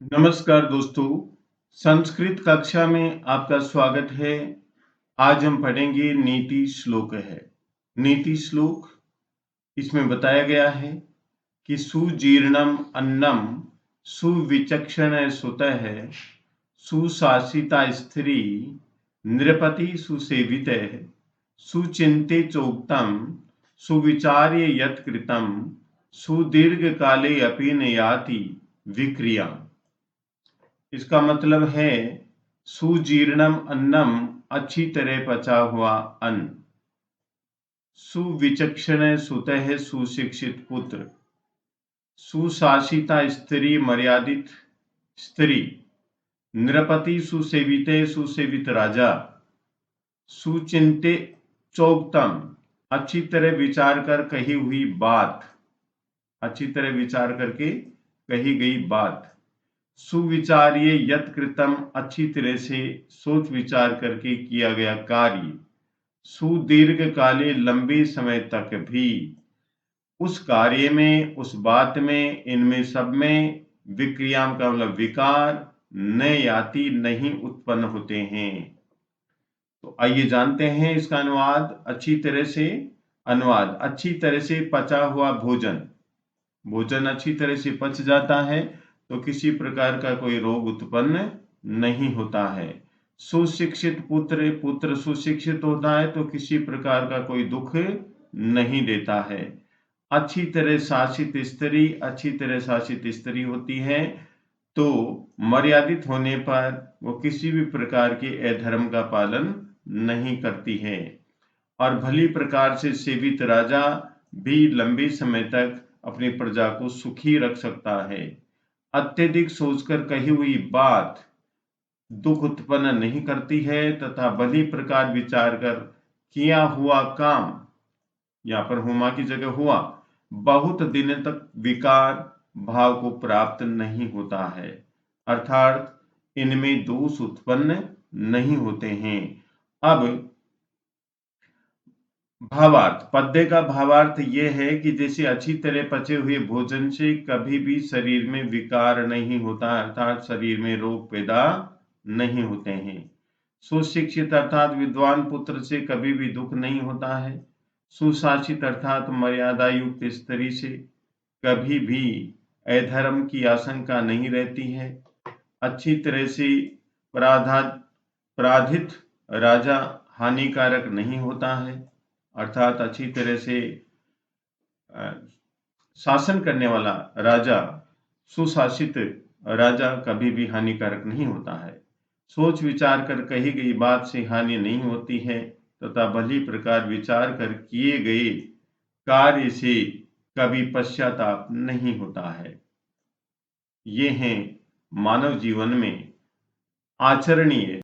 नमस्कार दोस्तों, संस्कृत कक्षा में आपका स्वागत है। आज हम पढ़ेंगे नीति श्लोक है। नीति श्लोक इसमें बताया गया है कि सुजीर्णम अन्नम सुविचक्षण सुतः सुशासिता स्त्री नृपति सुसेविते सुचिंते चोक्तम सुविचार्य यत् कृतम सुदीर्घ काले अपि न याति विक्रिया। इसका मतलब है सुजीर्णम अन्नम, अच्छी तरह पचा हुआ अन्न, सुविचक्षण सुतः, सुशिक्षित पुत्र, सुशासिता स्त्री, मर्यादित स्त्री, नृपति सुसेविते, सुसेवित राजा, सुचिंते चोक्तम, अच्छी तरह विचार कर कही हुई बात, अच्छी तरह विचार करके कही गई बात, सुविचार्य यत् कृतम, अच्छी तरह से सोच विचार करके किया गया कार्य, सुदीर्घ काले, लंबे समय तक भी, उस कार्य में, उस बात में, इनमें सब में विक्रियाम का मतलब विकार न याति, नहीं उत्पन्न होते हैं। तो आइए जानते हैं इसका अनुवाद। अच्छी तरह से अनुवाद, अच्छी तरह से पचा हुआ भोजन, भोजन अच्छी तरह से पच जाता है तो किसी प्रकार का कोई रोग उत्पन्न नहीं होता है। सुशिक्षित पुत्र, पुत्र सुशिक्षित होता है तो किसी प्रकार का कोई दुख नहीं देता है। अच्छी तरह शासित स्त्री, अच्छी तरह शासित स्त्री होती है तो मर्यादित होने पर वो किसी भी प्रकार के अधर्म का पालन नहीं करती है। और भली प्रकार से सेवित राजा भी लंबे समय तक अपनी प्रजा को सुखी रख सकता है। अत्यधिक सोचकर कही हुई बात दुख उत्पन्न नहीं करती है तथा भली प्रकार विचार कर किया हुआ काम, यहाँ पर हुमा की जगह हुआ, बहुत दिन तक विकार भाव को प्राप्त नहीं होता है, अर्थात इनमें दोष उत्पन्न नहीं होते हैं। अब भावार्थ, पद्य का भावार्थ यह है कि जैसे अच्छी तरह पचे हुए भोजन से कभी भी शरीर में विकार नहीं होता, अर्थात शरीर में रोग पैदा नहीं होते हैं। सुशिक्षित अर्थात विद्वान पुत्र से कभी भी दुख नहीं होता है। सुशासित अर्थात मर्यादा युक्त स्त्री से कभी भी अधर्म की आशंका नहीं रहती है। अच्छी तरह से पराधित राजा हानिकारक नहीं होता है, अर्थात अच्छी तरह से शासन करने वाला राजा, सुशासित राजा कभी भी हानिकारक नहीं होता है। सोच विचार कर कही गई बात से हानि नहीं होती है तथा भली प्रकार विचार कर किए गए कार्य से कभी पश्चाताप नहीं होता है। ये हैं मानव जीवन में आचरणीय